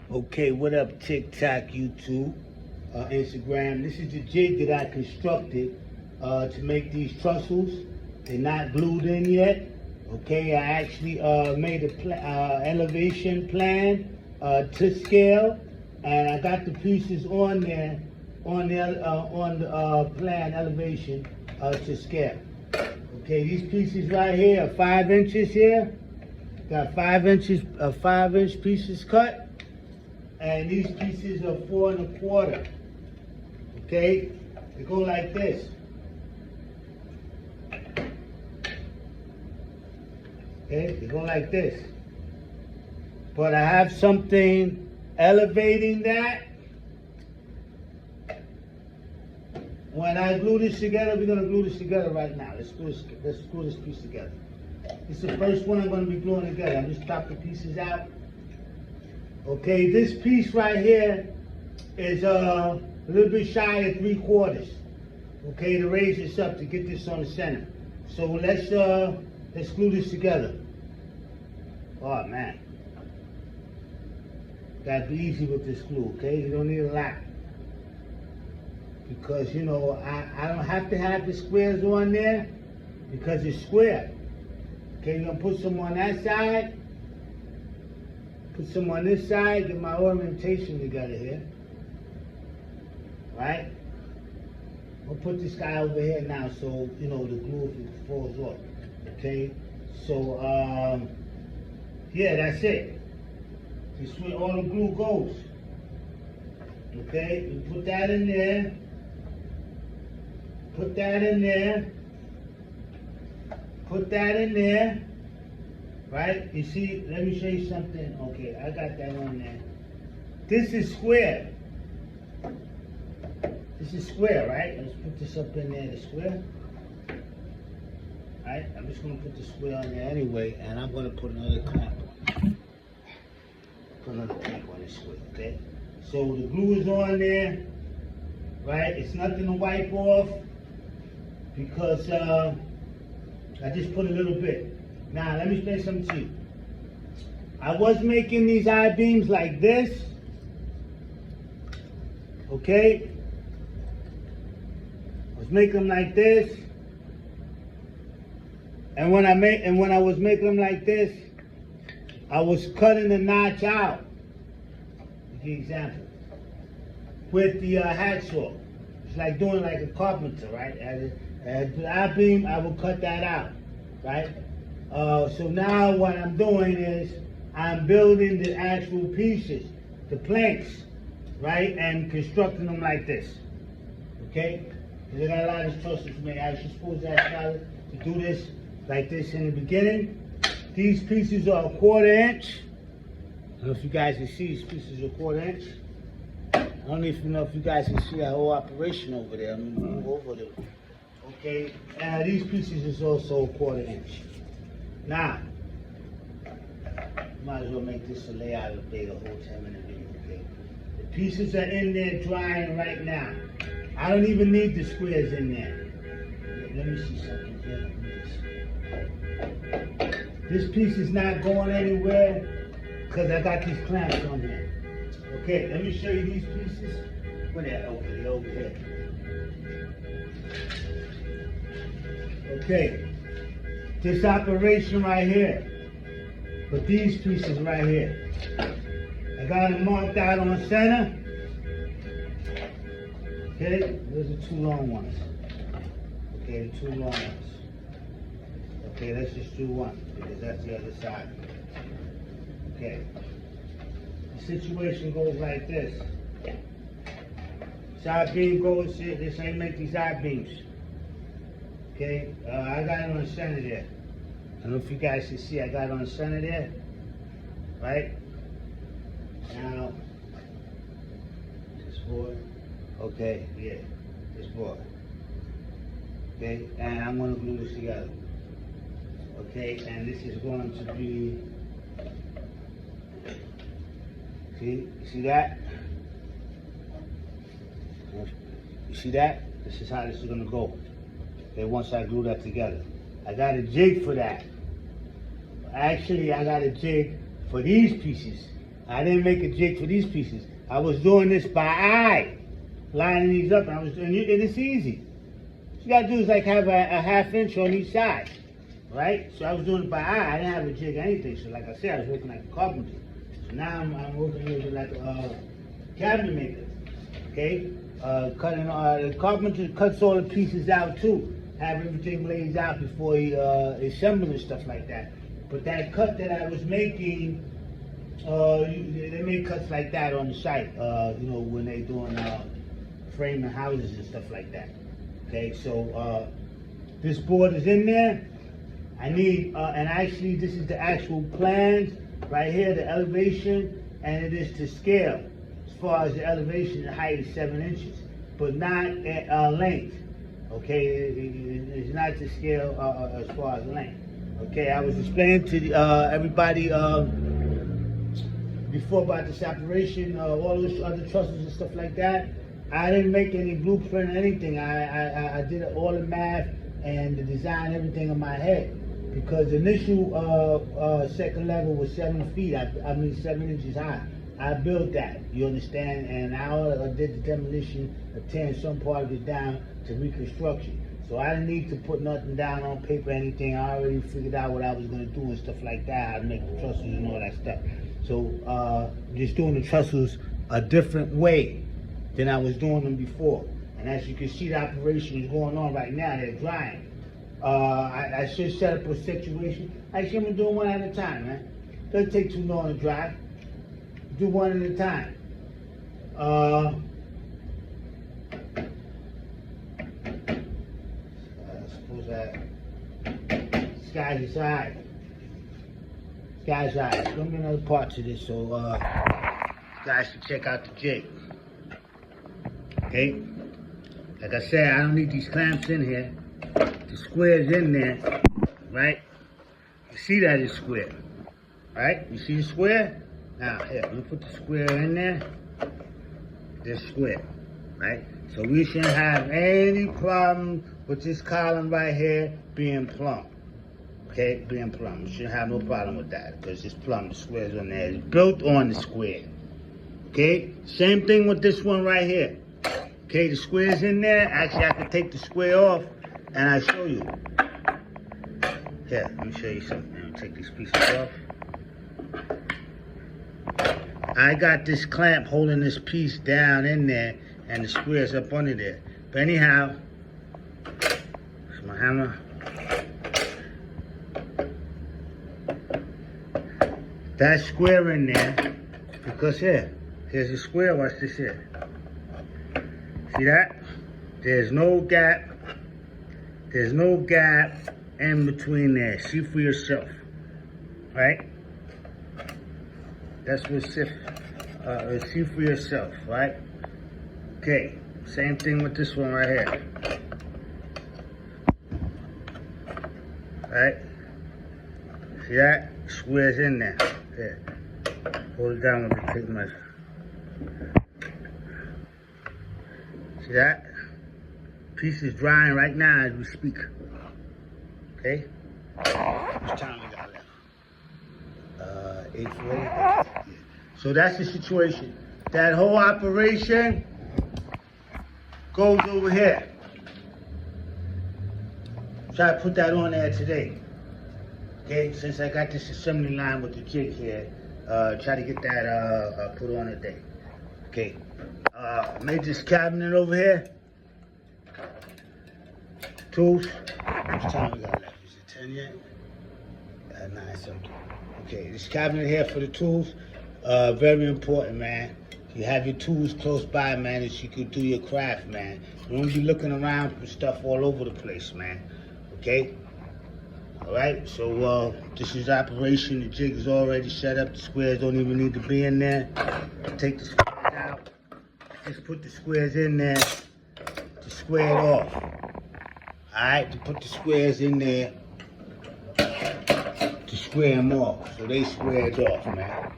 Okay, what up, TikTok, YouTube, Instagram? This is the jig that I constructed to make these trussels. They're not glued in yet. Okay, I actually made a elevation plan to scale, and I got the pieces on there on the plan elevation to scale. Okay, these pieces right here are 5 inches here. Got 5 inches, 5-inch pieces cut. And these pieces are 4 1/4. Okay, they go like this. Okay, they go like this. But I have something elevating that. When I glue this together, we're gonna glue this together right now. Let's glue this piece together. This is the first one I'm gonna be gluing together. I'm just chopping the pieces out. Okay, this piece right here is a little bit shy of 3/4. Okay, to raise this up to get this on the center. So let's glue this together. Oh man, gotta be easy with this glue. Okay, you don't need a lot because you know I don't have to have the squares on there because it's square. Okay, you're gonna put some on that side. Put some on this side, get my orientation together here. Right? We'll put this guy over here now so, you know, the glue falls off. Okay? So, yeah, that's it. This is where all the glue goes. Okay? You put that in there. Put that in there. Put that in there. Right? You see, let me show you something. Okay, I got that on there. This is square. This is square, right? Let's put this up in there, the square. Right? I'm just going to put the square on there anyway, and I'm going to put another clamp on. Put another clamp on this square, okay? So the glue is on there, right? It's nothing to wipe off because I just put a little bit. Now, let me explain something to you. I was making these I-beams like this, okay? I was making them like this, and when I was making them like this, I was cutting the notch out. For example, with the hacksaw, it's like doing like a carpenter, right? As the I-beam, I will cut that out, right? So now what I'm doing is I'm building the actual pieces, the planks, right, and constructing them like this, okay? Because I got a lot of trussels made. I was supposed to have to do this like this in the beginning. These pieces are 1/4 inch. I don't know if you guys can see these pieces are 1/4 inch. I don't even know if you guys can see that whole operation over there. I'm gonna move over there. Okay, these pieces is also 1/4 inch. Now, might as well make this a layout of the whole 10-minute video, okay? The pieces are in there drying right now. I don't even need the squares in there. Let me see something here. This piece is not going anywhere because I got these clamps on there. Okay, let me show you these pieces. Where they at? Okay, they're over here. Okay. This operation right here, but these pieces right here, I got them marked out on the center. Okay, those are 2 long ones. Okay, the 2 long ones. Okay, let's just do one because that's the other side. Okay, the situation goes like this. Side beam goes here. This ain't make these side beams. Okay, I got it on the center there. I don't know if you guys can see, I got it on the center there, right? Now, this board, okay, yeah, this board. Okay, and I'm going to glue this together. Okay, and this is going to be, see that? You see that? This is how this is going to go. Okay, once I glue that together. I got a jig for that. Actually, I got a jig for these pieces. I didn't make a jig for these pieces. I was doing this by eye, lining these up, and it's easy. What you gotta do is like have a half inch on each side, right? So I was doing it by eye. I didn't have a jig or anything. So like I said, I was working like a carpenter. So now I'm working with like a cabinet maker. Okay, the carpenter cuts all the pieces out too. Have everything laid out before he assembles and stuff like that. But that cut that I was making, they make cuts like that on the site. You know, when they doing framing houses and stuff like that. Okay, so this board is in there. I need, and actually this is the actual plans right here, the elevation, and it is to scale. As far as the elevation, the height is 7 inches, but not at length. Okay, it's not to scale as far as length. Okay, I was explaining to everybody before about this operation, all those other trestles and stuff like that. I didn't make any blueprint or anything. I did all the math and the design, everything in my head. Because the initial second level was 7 feet, I mean 7 inches high. I built that, you understand? And I did the demolition, tearing some part of it down to reconstruction. So I didn't need to put nothing down on paper or anything. I already figured out what I was going to do and stuff like that, how to make the trestles and all that stuff. So just doing the trestles a different way than I was doing them before. And as you can see, the operation is going on right now. They're drying. I should set up a situation. Actually, I'm going to do one at a time, man. Doesn't take too long to dry. Do one at a time. I suppose sky's aside. Sky's eyes. There's going to be another part to this, so guys can check out the jig. Okay? Like I said, I don't need these clamps in here. The square's in there, right? You see that it's square, right? You see the square? Now, here, let me put the square in there. This square, right? So we shouldn't have any problem with this column right here being plumb. Okay, being plumb. We shouldn't have no problem with that because it's plumb. The square's on there. It's built on the square. Okay? Same thing with this one right here. Okay, the square's in there. Actually, I can take the square off and I'll show you. Here, let me show you something. Let me take these pieces off. I got this clamp holding this piece down in there and the square's up under there. But anyhow, it's my hammer. That square in there, because here's a square, watch this here. See that? There's no gap. There's no gap in between there. See for yourself, right? That's what see for yourself, right? Okay, same thing with this one right here. Right? See that? Square's in there. Here. Hold it down with the tape measure. See that? Piece is drying right now as we speak. Okay? How much time we got left? 8:40. Yeah. So that's the situation. That whole operation goes over here. Try to put that on there today. Okay, since I got this assembly line with the jig here, try to get that put on today. Okay, made this cabinet over here. Tools. How much time we got left? Is it 10 yet? 9 something. Okay, this cabinet here for the tools, very important, man. You have your tools close by, man, so you can do your craft, man. You don't be looking around for stuff all over the place, man. Okay? Alright, so this is operation. The jig is already set up. The squares don't even need to be in there. Take the squares out. Just put the squares in there to square it off. Alright, to put the squares in there to square them off. So they squared off, man.